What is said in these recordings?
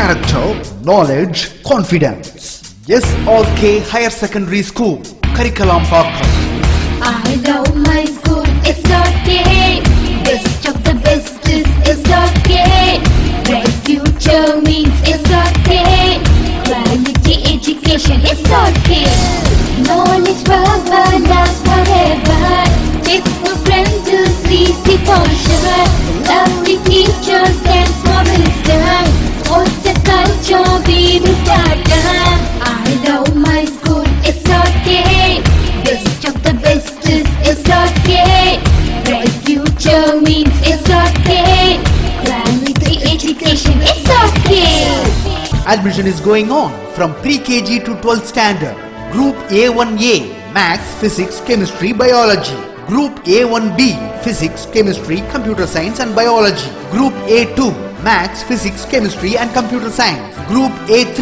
character, knowledge, confidence. SRK Higher Secondary School, Karikalambakkam. I love my school, SRK. Best of the best is SRK. Bright future means SRK. Quality education, SRK. Knowledge forever, love forever. Textbook friends, 3C for sure. Lovely teachers and wisdom. What's the culture we will start? I love my school, SRK. Best of the best is SRK. Bright future means SRK. Quality education, SRK. Admission is going on from pre-KG to 12th standard. Group A1A, Maths, Physics, Chemistry, Biology. Group A1B, Physics, Chemistry, Computer Science and Biology. Group A2, Maths, Physics, Chemistry and Computer Science. Group A3,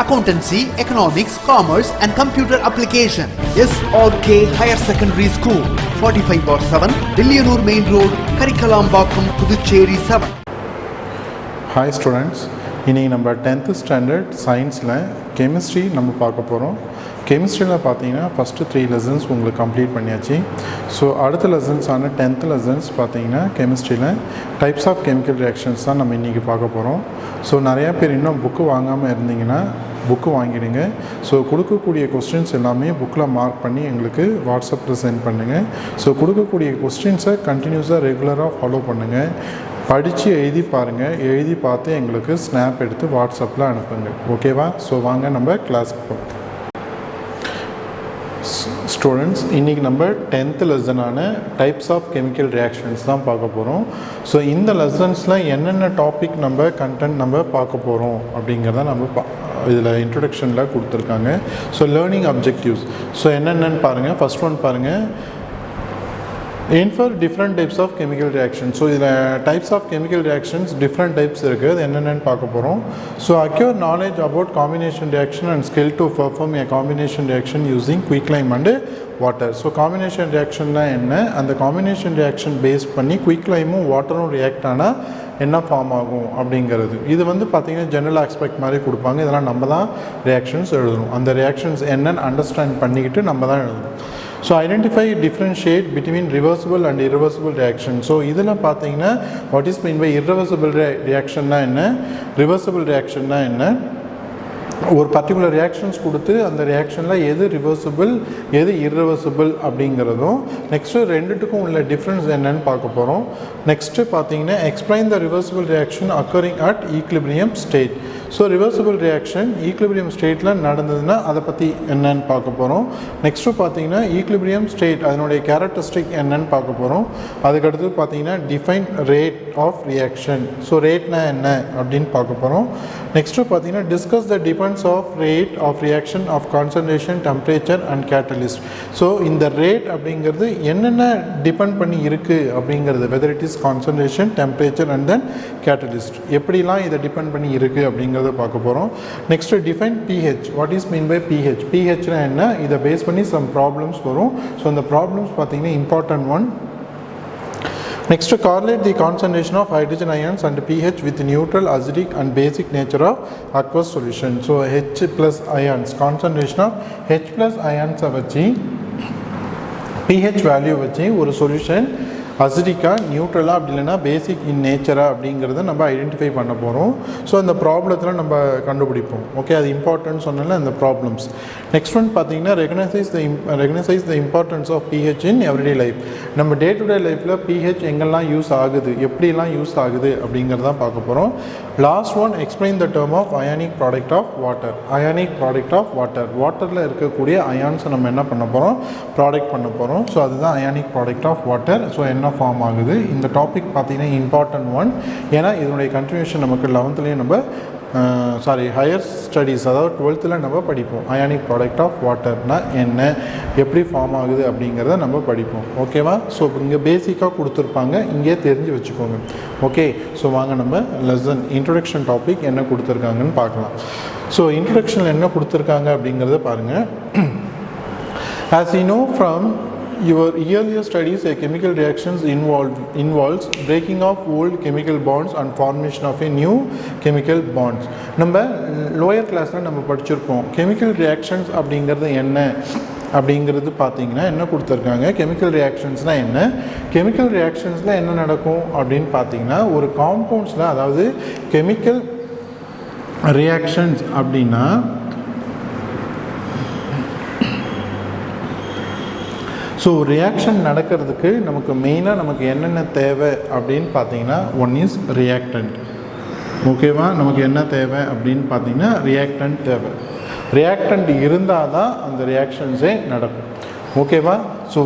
Accountancy, Economics, Commerce and Computer Application. SRK Higher Secondary School, 45/7, Dilliyanur Main Road, Karikalambakkam, Puducherry 7. Hi students, இன்றைக்கி நம்ம 10th standard சயின்ஸில் chemistry நம்ம பார்க்க போகிறோம். கெமிஸ்ட்ரியில் பார்த்தீங்கன்னா first 3 lessons உங்களுக்கு complete பண்ணியாச்சு. So அடுத்த லெசன்ஸான 10th லெசன்ஸ் பார்த்தீங்கன்னா கெமிஸ்ட்ரியில் டைப்ஸ் ஆஃப் கெமிக்கல் ரியாக்ஷன்ஸ் தான் நம்ம இன்றைக்கி பார்க்க போகிறோம். ஸோ நிறையா பேர் இன்னும் புக்கு வாங்காமல் இருந்தீங்கன்னா புக்கு வாங்கிடுங்க. ஸோ கொடுக்கக்கூடிய கொஸ்டின்ஸ் எல்லாமே புக்கில் மார்க் பண்ணி எங்களுக்கு வாட்ஸ்அப்பில் சென்ட் பண்ணுங்கள். ஸோ கொடுக்கக்கூடிய கொஸ்டின்ஸை கண்டினியூஸாக ரெகுலராக ஃபாலோ பண்ணுங்கள். படித்து எழுதி பாருங்கள், எழுதி பார்த்து எங்களுக்கு ஸ்னாப் எடுத்து வாட்ஸ்அப்பில் அனுப்புங்க. ஓகேவா? ஸோ வாங்க நம்ம கிளாஸ்க்கு போகிறோம். ஸ்டூடெண்ட்ஸ், இன்றைக்கி நம்ம 10th லெசனான டைப்ஸ் ஆஃப் கெமிக்கல் ரியாக்ஷன்ஸ் தான் பார்க்க போகிறோம். ஸோ இந்த லெசன்ஸில் என்னென்ன டாபிக் நம்ம கண்டென்ட் நம்ம பார்க்க போகிறோம் அப்படிங்கிறத நம்ம இதில் இன்ட்ரொடக்ஷனில் கொடுத்துருக்காங்க. ஸோ லேர்னிங் அப்ஜெக்டிவ்ஸ் ஸோ என்னென்னு பாருங்கள். ஃபஸ்ட் ஒன் பாருங்கள், for different types of chemical reactions. So இதில் types of chemical reactions different types இருக்குது. அது என்னென்னு பார்க்க போகிறோம். So acquire knowledge about combination reaction and skill to perform a combination reaction using quicklime and water. So combination reactionனா என்ன, அந்த combination reaction base பண்ணி quicklime-உம் வாட்டரும் react ஆனால் என்ன ஃபார்ம் ஆகும் அப்படிங்கிறது. இது வந்து பார்த்திங்கன்னா ஜெனரல் ஆஸ்பெக்ட் மாதிரி கொடுப்பாங்க. இதெல்லாம் நம்ம தான் ரியாக்ஷன்ஸ் எழுதணும். அந்த ரியாக்ஷன்ஸ் என்னன்னு அண்டர்ஸ்டாண்ட் பண்ணிக்கிட்டு நம்ம தான் எழுதணும். So identify differentiate between reversible and irreversible reaction. So இதில் பார்த்தீங்கன்னா what is mean by irreversible ரியாக்ஷன்னா என்ன, ரிவர்சிபிள் ரியாக்ஷன்னா என்ன, ஒரு பர்டிகுலர் ரியாக்ஷன்ஸ் கொடுத்து அந்த ரியாக்ஷனில் எது ரிவர்சிபிள் எது irreversible அப்படிங்கிறதும், நெக்ஸ்ட்டு ரெண்டுத்துக்கும் உள்ள டிஃப்ரென்ஸ் என்னன்னு பார்க்க போகிறோம். நெக்ஸ்ட்டு பார்த்தீங்கன்னா explain the reversible reaction occurring at equilibrium state. So reversible reaction equilibrium ஸ்டேட்டில் நடந்ததுன்னா அதை பற்றி என்னன்னு பார்க்க போகிறோம். நெக்ஸ்ட்டு பார்த்தீங்கன்னா ஈக்லிபிரியம் ஸ்டேட் அதனுடைய கேரக்டரிஸ்டிக் என்னன்னு பார்க்க போகிறோம். அதுக்கடுத்து பார்த்தீங்கன்னா define rate of reaction. So ரேட்னா என்ன அப்படின்னு பார்க்க போகிறோம். நெக்ஸ்ட்டு பார்த்தீங்கன்னா discuss the depends of rate of reaction of concentration, temperature and catalyst. So இந்த ரேட் அப்படிங்கிறது என்னென்ன டிபெண்ட் பண்ணி இருக்குது அப்படிங்கிறது, whether it is concentration, temperature and then catalyst, எப்படிலாம் இதை டிபெண்ட் பண்ணி இருக்குது அப்படிங்கிறத பார்க்க போகிறோம். Next define pH. What is mean by pH? pHனா என்ன, இதை பேஸ் பண்ணி சம் ப்ராப்ளம்ஸ் வரும். ஸோ அந்த ப்ராப்ளம்ஸ் பார்த்தீங்கன்னா important one. Next, correlate the concentration of hydrogen ions and pH with neutral, acidic and basic nature of aqueous solution. So H plus ions, concentration of H plus ions வச்சு pH value வச்சு ஒரு solution அசிடிக்காக, நியூட்ரலாக, அப்படி இல்லைனா பேசிக் இன் நேச்சராக அப்படிங்கிறத நம்ம identify பண்ண போகிறோம். So அந்த ப்ராப்ளத்தில் நம்ம கண்டுபிடிப்போம். ஓகே, அது இம்பார்ட்டன்ட் சொன்னால அந்த ப்ராப்ளம்ஸ். நெக்ஸ்ட் ஒன் பார்த்தீங்கன்னா recognise the importance of pH in everyday life. நம்ம டே டு டே லைஃப்பில் pH எங்கெல்லாம் யூஸ் ஆகுது, எப்படிலாம் யூஸ் ஆகுது அப்படிங்கிறதான் பார்க்க போகிறோம். Last one explain the term of ionic product of water. Ionic product of water, வாட்டரில் இருக்கக்கூடிய அயான்ஸை நம்ம என்ன பண்ண போகிறோம், ப்ராடக்ட் பண்ண போகிறோம். ஸோ அதுதான் ionic product of water. So என்ன ஃபார்ம் ஆகுது, இந்த டாபிக் பார்த்தீங்கன்னா இம்பார்ட்டன்ட் ஒன். ஏன்னா இதனுடைய கண்டினியூஷன் நமக்கு 11th நம்ம ஹையர் ஸ்டடீஸ், அதாவது 12th நம்ம படிப்போம். அயானிக் ப்ராடக்ட் ஆஃப் வாட்டர்னா என்ன, எப்படி ஃபார்ம் ஆகுது அப்படிங்கிறத நம்ம படிப்போம். ஓகேவா? ஸோ இங்கே பேசிக்காக கொடுத்துருப்பாங்க, இங்கே தெரிஞ்சு வச்சுக்கோங்க. ஓகே, ஸோ வாங்க நம்ம லெசன் இன்ட்ரொடக்ஷன் டாபிக் என்ன கொடுத்துருக்காங்கன்னு பார்க்கலாம். ஸோ இன்ட்ரொடக்ஷனில் என்ன கொடுத்துருக்காங்க அப்படிங்கிறத பாருங்கள். As you know from your earlier studies, a chemical reactions involves breaking of old chemical bonds and formation of a new chemical bonds. நம்ம லோயர் கிளாஸில் நம்ம படிச்சிருப்போம் கெமிக்கல் ரியாக்ஷன்ஸ் அப்படிங்கிறது என்ன அப்படிங்கிறது பார்த்தீங்கன்னா என்ன கொடுத்துருக்காங்க, கெமிக்கல் ரியாக்ஷன்ஸ்னால் என்ன, கெமிக்கல் ரியாக்ஷன்ஸில் என்ன நடக்கும் அப்படின்னு பார்த்தீங்கன்னா ஒரு காம்பவுண்ட்ஸில், அதாவது கெமிக்கல் ரியாக்ஷன்ஸ் அப்படின்னா ஸோ ரியாக்ஷன் நடக்கிறதுக்கு நமக்கு மெயினாக நமக்கு என்னென்ன தேவை அப்படின்னு பார்த்தீங்கன்னா ஒன் இஸ் ரியாக்டன்ட். ஓகேவா, நமக்கு என்ன தேவை அப்படின்னு பார்த்தீங்கன்னா ரியாக்டன்ட் தேவை. ரியாக்டன்ட் இருந்தால் தான் அந்த ரியாக்ஷன்ஸே நடக்கும். ஓகேவா, ஸோ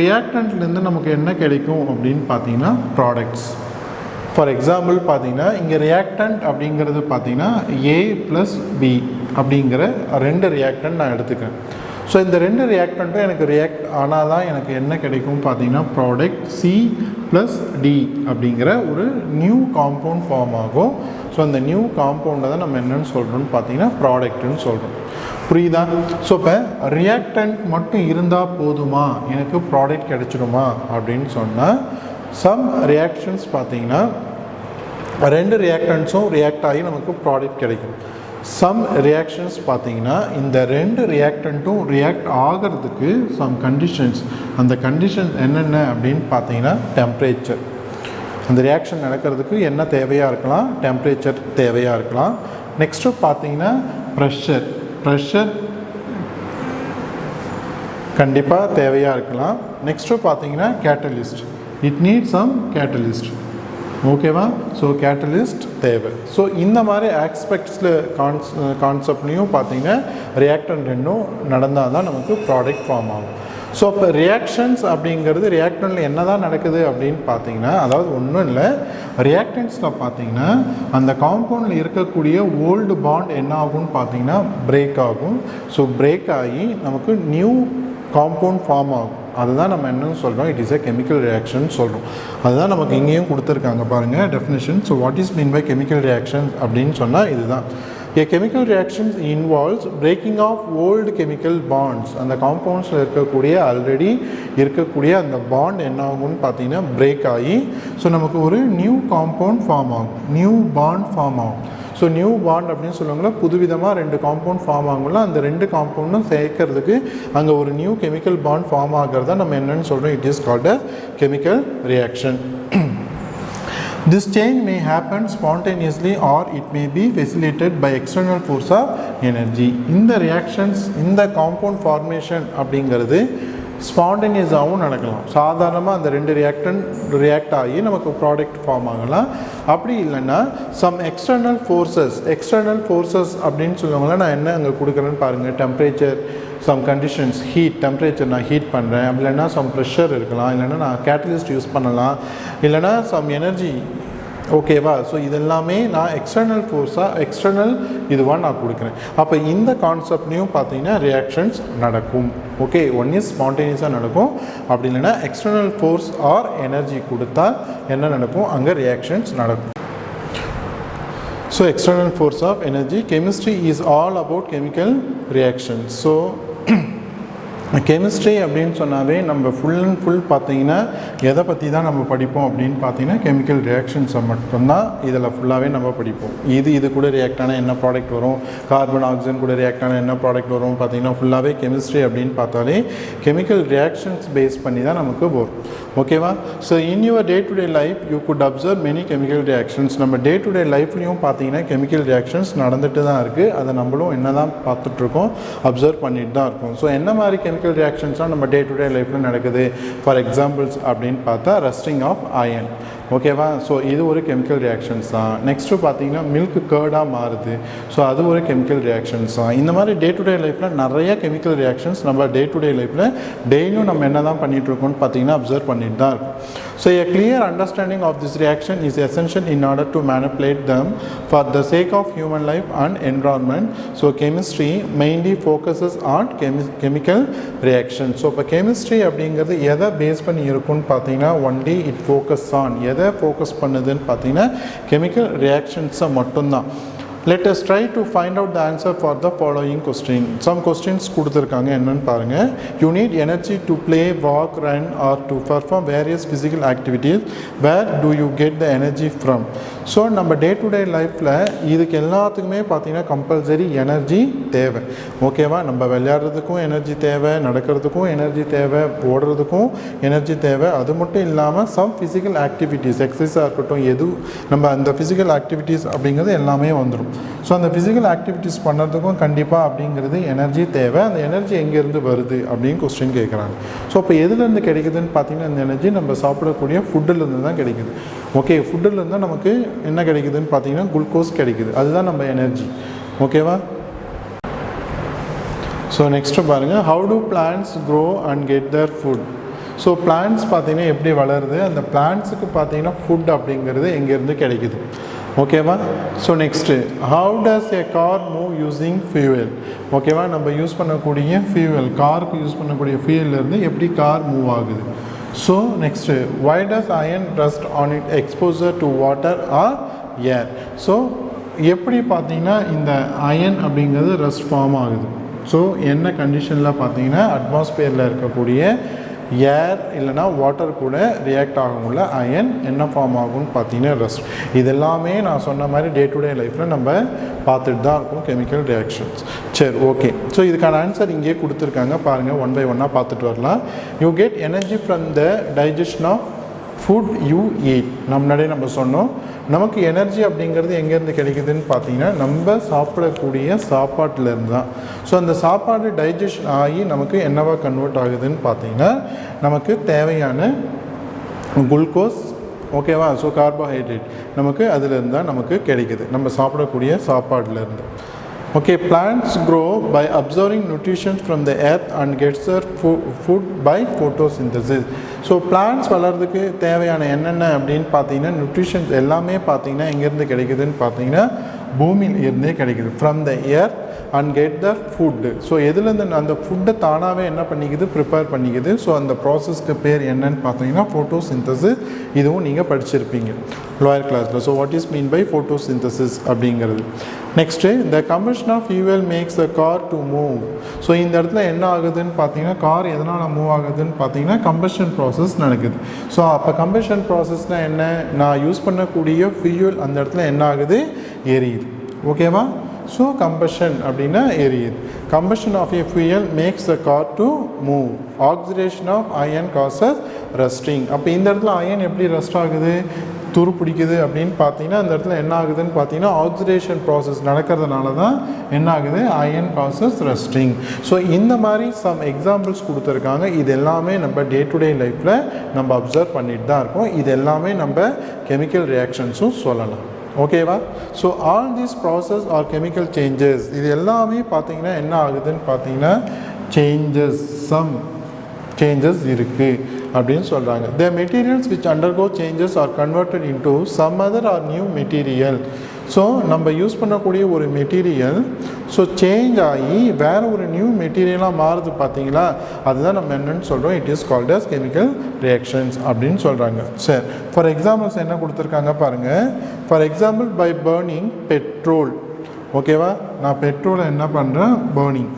ரியாக்டன்ட்லேருந்து நமக்கு என்ன கிடைக்கும் அப்படின்னு பார்த்தீங்கன்னா ப்ராடக்ட்ஸ். ஃபார் எக்ஸாம்பிள் பார்த்தீங்கன்னா இங்கே ரியாக்டன்ட் அப்படிங்கிறது பார்த்தீங்கன்னா A + B அப்படிங்கிற 2 ரியாக்டன்ட் நான் எடுத்துக்கிறேன். ஸோ இந்த 2 ரியாக்டண்ட்டும் எனக்கு ரியாக்ட் ஆனால் தான் எனக்கு என்ன கிடைக்கும் பார்த்தீங்கன்னா ப்ராடக்ட் C + D அப்படிங்கிற ஒரு நியூ காம்பவுண்ட் ஃபார்ம் ஆகும். ஸோ அந்த நியூ காம்பவுண்டை தான் நம்ம என்னென்னு சொல்கிறோம்னு பார்த்தீங்கன்னா ப்ராடக்ட்னு சொல்கிறோம். புரியுதா? ஸோ இப்போ ரியாக்டன்ட் மட்டும் இருந்தால் போதுமா, எனக்கு ப்ராடக்ட் கிடைச்சிடுமா அப்படின்னு சொன்னால் சம் ரியாக்ஷன்ஸ் பார்த்தீங்கன்னா 2 ரியாக்டன்ட்ஸும் ரியாக்ட் ஆகி நமக்கு ப்ராடக்ட் கிடைக்கும். சம் ரியாக்ஷன்ஸ் பார்த்தீங்கன்னா இந்த 2 ரியாக்டண்ட்டும் ரியாக்ட் ஆகிறதுக்கு சம் கண்டிஷன்ஸ், அந்த கண்டிஷன்ஸ் என்னென்ன அப்படின்னு பார்த்தீங்கன்னா டெம்பரேச்சர். அந்த ரியாக்ஷன் நடக்கிறதுக்கு என்ன தேவையாக இருக்கலாம், டெம்பரேச்சர் தேவையாக இருக்கலாம். நெக்ஸ்ட்டு பார்த்தீங்கன்னா ப்ரெஷர் கண்டிப்பாக தேவையாக இருக்கலாம். நெக்ஸ்ட்டு பார்த்தீங்கன்னா catalyst, it need some catalyst. ஓகேவா, ஸோ கேட்டலிஸ்ட் தேவை. ஸோ இந்த மாதிரி ஆஸ்பெக்ட்ஸில் கான்செப்ட்லேயும் பார்த்தீங்கன்னா ரியாக்டன் 2ம் நடந்தால் தான் நமக்கு ப்ராடக்ட் ஃபார்ம் ஆகும். ஸோ இப்போ ரியாக்ஷன்ஸ் அப்படிங்கிறது ரியாக்டனில் என்ன தான் நடக்குது அப்படின்னு பார்த்தீங்கன்னா, அதாவது ஒன்றும் இல்லை, ரியாக்டன்ஸில் பார்த்தீங்கன்னா அந்த காம்பவுண்டில் இருக்கக்கூடிய ஓல்டு பாண்ட் என்ன ஆகும்னு பார்த்தீங்கன்னா பிரேக் ஆகும். ஸோ பிரேக் ஆகி நமக்கு நியூ காம்பவுண்ட் ஃபார்ம் ஆகும். அதுதான் நம்ம என்னன்னு சொல்கிறோம், it is a chemical reaction சொல்கிறோம். அதுதான் நமக்கு இங்கேயும் கொடுத்துருக்காங்க பாருங்கள் definition. So what is mean by chemical reaction அப்படின்னு சொன்னால் இதுதான். A chemical reaction involves breaking of old chemical bonds. அந்த காம்பவுண்ட்ஸில் இருக்கக்கூடிய ஆல்ரெடி இருக்கக்கூடிய அந்த பாண்ட் என்ன ஆகும்னு பார்த்தீங்கன்னா பிரேக் ஆகி ஸோ நமக்கு ஒரு நியூ காம்பவுண்ட் ஃபார்ம் ஆகும், நியூ பாண்ட் ஃபார்ம் ஆகும். ஸோ நியூ பாண்ட் அப்படின்னு சொல்லுவாங்களா, புதுவிதமாக 2 காம்பவுண்ட் ஃபார்ம் ஆகும்ல, அந்த 2 காம்பவுண்டும் சேர்க்கறதுக்கு அங்கே ஒரு நியூ கெமிக்கல் பாண்ட் ஃபார்ம் ஆகிறதா நம்ம என்னென்னு சொல்கிறோம், it is called a chemical reaction. This change may happen spontaneously or it may be facilitated by external force of energy. இந்த reactions, இந்த compound formation அப்படிங்கிறது ஸ்பான்டேனியஸாகவும் நடக்கலாம். சாதாரணமாக அந்த 2 ரியாக்ட் ஆகி நமக்கு ப்ராடக்ட் ஃபார்ம் ஆகலாம். அப்படி இல்லைன்னா சம் எக்ஸ்டர்னல் ஃபோர்ஸஸ் அப்படின்னு சொல்லுவாங்களா, நான் என்ன அங்கே கொடுக்குறேன்னு பாருங்கள். Temperature, some conditions, heat, temperature நான் ஹீட் பண்ணுறேன், இல்லைன்னா சம் ப்ரெஷர் இருக்கலாம், இல்லைன்னா நான் கேட்டலிஸ்ட் யூஸ் பண்ணலாம், இல்லைன்னா சம் எனர்ஜி. ஓகேவா, ஸோ இதெல்லாமே நான் எக்ஸ்டர்னல் இதுவாக நான் கொடுக்குறேன். அப்போ இந்த கான்செப்ட்லேயும் பார்த்தீங்கன்னா ரியாக்ஷன்ஸ் நடக்கும். ஓகே, ஒன் இஸ் ஸ்பான்டேனியஸாக நடக்கும், அப்படி இல்லைன்னா எக்ஸ்டர்னல் ஃபோர்ஸ் ஆர் எனர்ஜி கொடுத்தா என்ன நடக்கும், அங்கே ரியாக்ஷன்ஸ் நடக்கும். So external force of energy. Chemistry is all about chemical reactions. So chemistry அப்படின்னு சொன்னாவே நம்ம ஃபுல் அண்ட் ஃபுல் பார்த்தீங்கன்னா எதை பற்றி தான் நம்ம படிப்போம் அப்படின்னு பார்த்தீங்கன்னா கெமிக்கல் ரியாக்ஷன்ஸை மட்டும்தான் இதில் ஃபுல்லாகவே நம்ம படிப்போம். இது கூட ரியாக்ட் ஆனால் என்ன ப்ராடக்ட் வரும், கார்பன் ஆக்சிஜன் கூட ரியாக்ட் ஆனால் என்ன ப்ராடக்ட் வரும் பார்த்தீங்கன்னா ஃபுல்லாகவே கெமிஸ்ட்ரி அப்படின்னு பார்த்தாலே கெமிக்கல் ரியாக்ஷன்ஸ் பேஸ் பண்ணி தான் நமக்கு வரும். ஓகேவா, so in your day to day life you good observe many chemical reactions. நம்ம டே டு டே லைஃப்லையும் பார்த்தீங்கன்னா கெமிக்கல் ரியாக்ஷன்ஸ் நடந்துட்டு தான் இருக்குது. அதை நம்மளும் என்ன தான் பார்த்துட்ருக்கோம், அப்சர்வ் பண்ணிட்டு தான் இருக்கோம். ஸோ என்ன மாதிரி கெமிக்கல் ரியாக்ஷன்ஸ்லாம் நம்ம டே டு டே லைஃப்பில் நடக்குது, ஃபார் எக்ஸாம்பிள்ஸ் அப்படின்னு பார்த்தா ரஸ்டிங் ஆஃப் அயன். ஓகேவா, ஸோ இது ஒரு கெமிக்கல் ரியாக்ஷன்ஸ் தான். நெக்ஸ்ட்டு பார்த்தீங்கன்னா மில்க் கேர்டாக மாறுது, ஸோ அது ஒரு கெமிக்கல் ரியாக்ஷன்ஸ் தான். இந்த மாதிரி டே டு டே லைஃப்பில் நிறைய கெமிக்கல் ரியாக்ஷன்ஸ் நம்ம டே டு டே லைஃப்பில் டெய்லியும் நம்ம என்ன தான் பண்ணிகிட்ருக்கோம்னு பார்த்தீங்கன்னா அப்சர்வ் பண்ணிட்டு தான் இருக்கும். So a clear understanding of this reaction is essential in order to manipulate them for the sake of human life and environment. So chemistry mainly focuses on chemical reactions. So இப்போ chemistry அப்படிங்கிறது எதை base பண்ணி இருக்குன்னு பார்த்தீங்கன்னா only it focus on, எதை focus பண்ணுதுன்னு பார்த்தீங்கன்னா chemical ரியாக்ஷன்ஸை மட்டும்தான். let us try to find out the answer for the following question. Some questions கொடுத்திருக்காங்க என்னன்னு பாருங்க. You need energy to play, walk, run or to perform various physical activities. Where do you get the energy from? So நம்ம day to day லைஃப்பில் இதுக்கு எல்லாத்துக்குமே பார்த்தீங்கன்னா compulsory energy தேவை. ஓகேவா? நம்ம விளையாடுறதுக்கும் எனர்ஜி தேவை, நடக்கிறதுக்கும் எனர்ஜி தேவை, ஓடுறதுக்கும் எனர்ஜி தேவை. அது மட்டும் இல்லாமல் சம் ஃபிசிக்கல் ஆக்டிவிட்டீஸ், எக்ஸசைஸாக இருக்கட்டும், எது நம்ம அந்த ஃபிசிக்கல் ஆக்டிவிட்டீஸ் அப்படிங்கிறது எல்லாமே வந்துடும். ஸோ அந்த ஃபிசிக்கல் ஆக்டிவிட்டீஸ் பண்ணுறதுக்கும் கண்டிப்பாக அப்படிங்கிறது எனர்ஜி தேவை. அந்த எனர்ஜி எங்கேருந்து வருது அப்படின்னு கொஸ்டின் கேட்குறாங்க. ஸோ இப்போ எதுலேருந்து கிடைக்குதுன்னு பார்த்தீங்கன்னா அந்த எனர்ஜி நம்ம சாப்பிடக்கூடிய ஃபுட்டிலேருந்து தான் கிடைக்குது. ஓகே, ஃபுட்டிலேருந்து தான் நமக்கு என்ன கிடைக்குதுன்னு பார்த்தீங்கன்னா குளுக்கோஸ் கிடைக்குது. அதுதான் நம்ம எனர்ஜி. ஓகேவா? ஸோ நெக்ஸ்ட்டு பாருங்கள், how to plants grow and get there food. So plants பார்த்தீங்கன்னா எப்படி வளருது, அந்த பிளான்ட்ஸுக்கு பார்த்தீங்கன்னா ஃபுட் அப்படிங்கிறது எங்கேருந்து கிடைக்குது. ஓகேவா? So next, how does A car move using fuel. ஓகேவா? நம்ம யூஸ் பண்ணக்கூடிய ஃபியூவல், காருக்கு யூஸ் பண்ணக்கூடிய ஃபியூவல்லேருந்து எப்படி கார் மூவ் ஆகுது. So next, why does iron rust on it exposure to water or air. So எப்படி பார்த்தீங்கன்னா இந்த அயன் அப்படிங்கிறது ரஸ்ட் ஃபார்ம் ஆகுது. ஸோ என்ன கண்டிஷனில் பார்த்தீங்கன்னா அட்மாஸ்பியரில் இருக்கக்கூடிய ஏர் இல்லைனா வாட்டர் கூட ரியாக்ட் ஆகும்ல அயன் என்ன ஃபார்ம் ஆகும்னு பார்த்தீங்கன்னா ரஸ்ட். இதெல்லாமே நான் சொன்ன மாதிரி டே டு டே லைஃப்பில் நம்ம பார்த்துட்டு தான் இருக்கும் கெமிக்கல் ரியாக்ஷன்ஸ். சரி, ஓகே. ஸோ இதுக்கான ஆன்சர் இங்கேயே கொடுத்துருக்காங்க பாருங்கள், ஒன் பை ஒன்னாக பார்த்துட்டு வரலாம். You get energy from the digestion of food you eat. முன்னாடியே நம்ம சொன்னோம், நமக்கு எனர்ஜி அப்படிங்கிறது எங்கேருந்து கிடைக்குதுன்னு பார்த்தீங்கன்னா நம்ம சாப்பிடக்கூடிய சாப்பாட்டிலேருந்து தான். ஸோ அந்த சாப்பாடு டைஜஷன் ஆகி நமக்கு என்னவா கன்வெர்ட் ஆகுதுன்னு பார்த்தீங்கன்னா நமக்கு தேவையான குளுக்கோஸ், ஓகேவா? ஸோ கார்போஹைட்ரேட் நமக்கு அதிலேருந்து தான் நமக்கு கிடைக்குது, நம்ம சாப்பிடக்கூடிய சாப்பாடுலேருந்து. Okay, plants grow by absorbing nutrition from the earth and gets their food by photosynthesis. So plants வளர்றதுக்கு தேவையான என்னென்ன அப்படின்னு பார்த்தீங்கன்னா நியூட்ரிஷன்ஸ் எல்லாமே பார்த்தீங்கன்னா எங்கேருந்து கிடைக்குதுன்னு பார்த்தீங்கன்னா பூமியில் இருந்தே கிடைக்குது. From the earth and get the food. So எதுலேருந்து அந்த ஃபுட்டை தானாகவே என்ன பண்ணிக்குது, ப்ரிப்பேர் பண்ணிக்குது. ஸோ அந்த ப்ராசஸ்க்கு பேர் என்னன்னு பார்த்தீங்கன்னா ஃபோட்டோசிந்தசிஸ். இதுவும் நீங்கள் படிச்சிருப்பீங்க லோயர் கிளாஸில். So what is mean by photosynthesis அப்படிங்கிறது. Next, the combustion of fuel makes the car to move. So இந்த இடத்துல என்ன ஆகுதுன்னு பார்த்தீங்கன்னா கார் எதனால் மூவ் ஆகுதுன்னு பார்த்தீங்கன்னா கம்பஷன் ப்ராசஸ் நடக்குது. ஸோ அப்போ கம்பஷன் ப்ராசஸ்னால் என்ன, நான் யூஸ் பண்ணக்கூடிய ஃபியூவல் அந்த இடத்துல என்ன ஆகுது, எரியுது. ஓகேவா? ஸோ கம்பஷன் அப்படின்னா எரியுது. Combustion of a fuel makes the car to move. Oxidation of iron causes rusting. அப்போ இந்த இடத்துல அயன் எப்படி ரஸ்ட் ஆகுது, துரு பிடிக்குது அப்படின்னு பார்த்தீங்கன்னா அந்த இடத்துல என்ன ஆகுதுன்னு பார்த்தீங்கன்னா ஆக்சிடேஷன் ப்ராசஸ் நடக்கிறதுனால தான் என்ன ஆகுது, அயன் காசஸ் ரஸ்டிங். ஸோ இந்த மாதிரி சம் எக்ஸாம்பிள்ஸ் கொடுத்துருக்காங்க. இது எல்லாமே நம்ம டே டு டே லைஃப்பில் நம்ம அப்சர்வ் பண்ணிட்டு தான் இருக்கோம். இது எல்லாமே நம்ம கெமிக்கல் ரியாக்ஷன்ஸும் சொல்லலாம். ஓகேவா? So all these process R chemical changes. இது எல்லாமே பார்த்தீங்கன்னா என்ன ஆகுதுன்னு பார்த்தீங்கன்னா சேஞ்சஸ், சம் சேஞ்சஸ் இருக்குது அப்படின்னு சொல்கிறாங்க. The materials which undergo changes are converted into some other or new material. So நம்ம யூஸ் பண்ணக்கூடிய ஒரு மெட்டீரியல் ஸோ சேஞ்ச் ஆகி வேறு ஒரு நியூ மெட்டீரியலாக மாறுது பார்த்தீங்களா, அதுதான் நம்ம என்னென்னு சொல்கிறோம், it is called as chemical reactions அப்படின்னு சொல்கிறாங்க. சரி, ஃபார் எக்ஸாம்பிள்ஸ் என்ன கொடுத்துருக்காங்க பாருங்கள். For example by burning petrol. ஓகேவா? நான் பெட்ரோலை என்ன பண்ணுறேன், பர்னிங்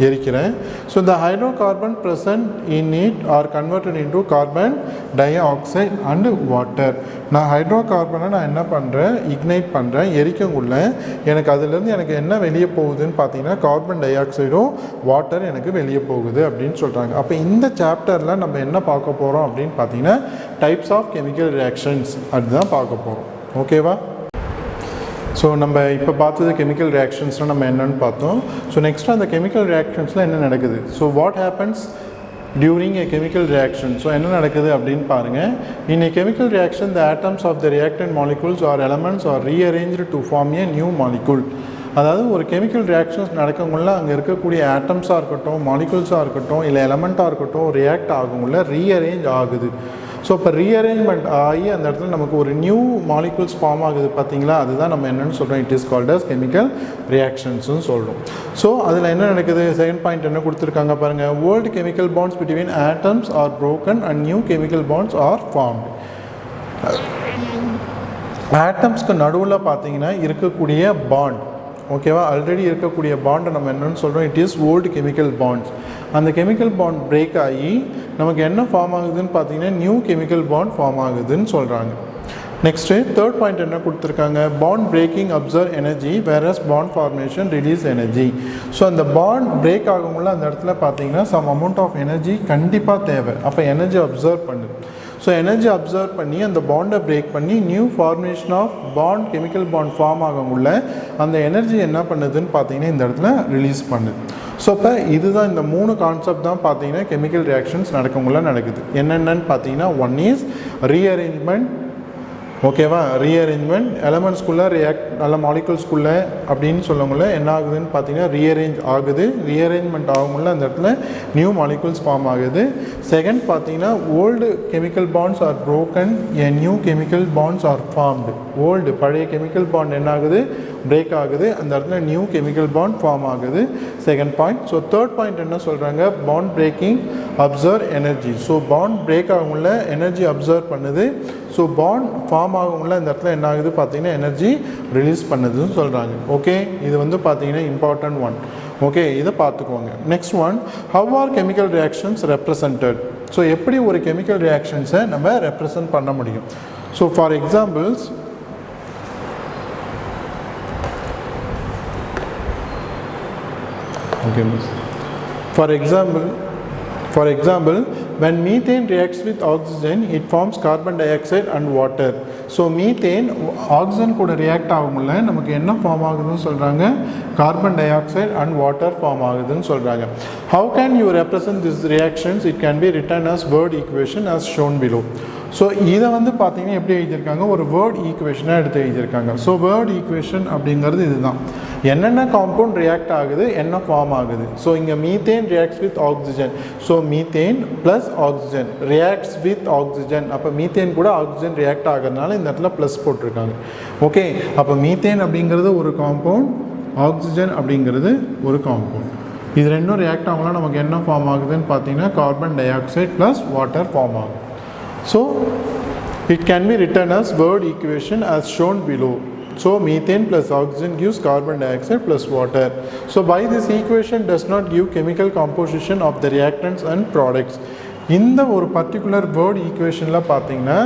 எரிக்கிறேன். So the hydrocarbon present in it are converted into carbon dioxide and water. நான் ஹைட்ரோகார்பனை நான் என்ன பண்ணுறேன், இக்னைட் பண்ணுறேன், எரிக்கக்குள்ள எனக்கு அதுலேருந்து எனக்கு என்ன வெளியே போகுதுன்னு பார்த்தீங்கன்னா கார்பன் டை ஆக்சைடும் வாட்டர் எனக்கு வெளியே போகுது அப்படின்னு சொல்கிறாங்க. அப்போ இந்த சாப்டரில் நம்ம என்ன பார்க்க போகிறோம் அப்படின்னு பார்த்தீங்கன்னா டைப்ஸ் ஆஃப் கெமிக்கல் ரியாக்ஷன்ஸ் அதுதான் பார்க்க போகிறோம். ஓகேவா? ஸோ நம்ம இப்போ பார்த்தது கெமிக்கல் ரியாக்ஷன்ஸ்னால் நம்ம என்னென்னு பார்த்தோம். ஸோ நெக்ஸ்ட்டு அந்த கெமிக்கல் ரியாக்ஷன்ஸில் என்ன நடக்குது, so what happens during a chemical reaction. So என்ன நடக்குது அப்படின்னு பாருங்கள். In a chemical reaction the atoms of the reactant molecules or elements are rearranged to form a new molecule. அதாவது ஒரு கெமிக்கல் ரியாக்ஷன்ஸ் நடக்கக்குள்ள அங்கே இருக்கக்கூடிய ஆட்டம்ஸாக இருக்கட்டும், மாலிகூல்ஸாக இருக்கட்டும், இல்லை எலமெண்ட்டாக இருக்கட்டும், ரியாக்ட் ஆகுங்குள்ள ரீஅரேஞ்ச் ஆகுது. ஸோ இப்போ ரீஅரேஞ்ச்மெண்ட் ஆகி அந்த இடத்துல நமக்கு ஒரு நியூ மாலிகூல்ஸ் ஃபார்ம் ஆகுது பார்த்தீங்களா, அதுதான் நம்ம என்னென்னு சொல்கிறோம், it is called as chemical ரியாக்ஷன்ஸ்னு சொல்கிறோம். ஸோ அதில் என்ன நடக்குது, செகண்ட் பாயிண்ட் என்ன கொடுத்துருக்காங்க பாருங்கள். Old chemical bonds between atoms are broken and new chemical bonds are formed. ஆட்டம்ஸ்க்கு நடுவில் பார்த்தீங்கன்னா இருக்கக்கூடிய பாண்ட், ஓகேவா, ஆல்ரெடி இருக்கக்கூடிய பாண்டை நம்ம என்னென்னு சொல்கிறோம், it is old chemical bonds. அந்த கெமிக்கல் பாண்ட் பிரேக் ஆகி நமக்கு என்ன ஃபார்ம் ஆகுதுன்னு பார்த்தீங்கன்னா நியூ கெமிக்கல் பாண்ட் ஃபார்ம் ஆகுதுன்னு சொல்கிறாங்க. நெக்ஸ்ட்டு தேர்ட் பாயிண்ட் என்ன கொடுத்துருக்காங்க, bond breaking absorb energy various bond formation release energy. So அந்த பாண்ட் பிரேக் ஆகும்போது அந்த இடத்துல பார்த்தீங்கன்னா சம் அமௌண்ட் ஆஃப் எனர்ஜி கண்டிப்பாக தேவை. அப்போ எனர்ஜி அப்சர்வ் பண்ணுது. ஸோ எனர்ஜி அப்சர்வ் பண்ணி அந்த பாண்டை பிரேக் பண்ணி new formation of bond chemical bond form ஆகக்குள்ள அந்த எனர்ஜி என்ன பண்ணுதுன்னு பார்த்தீங்கன்னா இந்த இடத்துல ரிலீஸ் பண்ணுது. ஸோ இப்போ இதுதான் இந்த 3 கான்செப்ட் தான் பார்த்தீங்கன்னா கெமிக்கல் ரியாக்ஷன்ஸ் நடக்கக்குள்ள நடக்குது. என்னென்னு பார்த்தீங்கன்னா ஒன் இஸ் ரீஅரேஞ்ச்மெண்ட், ஓகேவா, ரீஅரேஞ்ச்மெண்ட் எலமெண்ட்ஸ்குள்ளே நல்ல மாலிகுல்ஸ்குள்ளே அப்படின்னு சொல்லக்குள்ள என்ன ஆகுதுன்னு பார்த்தீங்கன்னா ரீஅரேஞ்ச் ஆகுது. ரீஅரேஞ்ச்மெண்ட் ஆகும்போது அந்த இடத்துல நியூ மாலிகுல்ஸ் ஃபார்ம் ஆகுது. செகண்ட் பார்த்தீங்கன்னா old chemical bonds are broken, a new chemical bonds are formed. Old பழைய கெமிக்கல் பாண்ட் என்ன ஆகுது, பிரேக் ஆகுது, அந்த இடத்துல நியூ கெமிக்கல் பாண்ட் ஃபார்ம் ஆகுது. Second point. So third point என்ன சொல்கிறாங்க, bond breaking absorb energy. So bond break ஆகும்ல எனர்ஜி அப்சர்வ் பண்ணுது. ஸோ பாண்ட் ஃபார்ம் ஆகும்ல இந்த இடத்துல என்ன ஆகுது பார்த்தீங்கன்னா எனர்ஜி ரிலீஸ் பண்ணுதுன்னு சொல்கிறாங்க. ஓகே, இது வந்து பார்த்தீங்கன்னா இம்பார்ட்டன்ட் ஒன். ஓகே, இதை பார்த்துக்கோங்க. Next one, how are chemical reactions represented. So எப்படி ஒரு கெமிக்கல் ரியாக்ஷன்ஸை நம்ம ரெப்ரசன்ட் பண்ண முடியும். So for examples, okay miss, for example when methane reacts with oxygen it forms carbon dioxide and water. so methane oxygen கூட react ஆகும்ல நமக்கு என்ன form ஆகுதுன்னு சொல்றாங்க, carbon dioxide and water form ஆகுதுன்னு சொல்றாங்க. how can you represent these reactions, it can be written as word equation as shown below. So இதை வந்து பார்த்தீங்கன்னா எப்படி எழுதியிருக்காங்க, ஒரு வேர்ட் ஈக்குவேஷனாக எடுத்து எழுதியிருக்காங்க. ஸோ வேர்ட் ஈக்குவேஷன் அப்படிங்கிறது இதுதான், என்னென்ன காம்பவுண்ட் ரியாக்ட் ஆகுது, என்ன ஃபார்ம் ஆகுது. ஸோ இங்கே methane reacts with oxygen. So methane plus oxygen reacts with oxygen. அப்போ மீத்தேன் கூட ஆக்சிஜன் ரியாக்ட் ஆகிறதுனால இந்த இடத்துல ப்ளஸ் போட்டிருக்காங்க. ஓகே, அப்போ மீத்தேன் அப்படிங்கிறது ஒரு காம்பவுண்ட், ஆக்சிஜன் அப்படிங்கிறது ஒரு காம்பவுண்ட். இது ரெண்டும் ரியாக்ட் ஆகலாம் நமக்கு என்ன ஃபார்ம் ஆகுதுன்னு பார்த்தீங்கன்னா carbon dioxide plus water form ஆகும். So it can be written as word equation as shown below. So methane plus oxygen gives carbon dioxide plus water. So by this equation does not give chemical composition of the reactants and products. இந்த ஒரு particular word ஈக்குவேஷனில் பார்த்தீங்கன்னா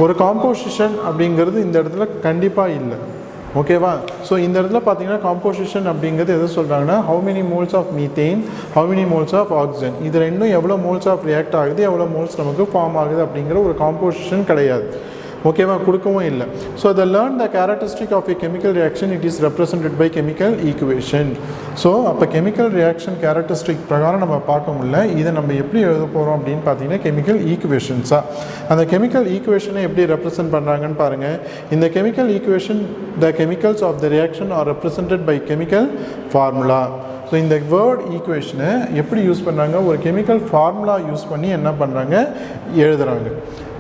ஒரு composition அப்படிங்கிறது இந்த இடத்துல கண்டிப்பாக இல்லை. ஓகேவா, ஸோ இந்த இடத்துல பார்த்தீங்கன்னா காம்போசிஷன் அப்படிங்கிறது எதை சொல்கிறாங்கன்னா how many moles of methane, how many moles of oxygen, இது ரெண்டும் எவ்வளோ மோல்ஸ் ஆஃப் ரியாக்ட் ஆகுது, எவ்வளோ மோல்ஸ் நமக்கு ஃபார்ம் ஆகுது அப்படிங்கிற ஒரு காம்போசிஷன் கிடையாது. ஓகேவா, கொடுக்கவும் இல்லை. ஸோ அதை learn the characteristic of a chemical reaction, it is represented by chemical equation. So அப்போ கெமிக்கல் ரியாக்ஷன் கேரக்டரிஸ்டிக் பிரகாரம் நம்ம பார்க்க முடியல, இதை நம்ம எப்படி எழுத போகிறோம் அப்படின்னு பார்த்தீங்கன்னா கெமிக்கல் ஈக்குவேஷன்ஸாக. அந்த கெமிக்கல் ஈக்குவேஷனை எப்படி ரெப்ரசன்ட் பண்ணுறாங்கன்னு பாருங்கள். இந்த chemical equation, the chemicals of the reaction are represented by chemical formula. So இந்த வேர்ட் ஈக்குவேஷனை எப்படி யூஸ் பண்ணுறாங்க, ஒரு கெமிக்கல் ஃபார்முலா யூஸ் பண்ணி என்ன பண்ணுறாங்க எழுதுகிறாங்க.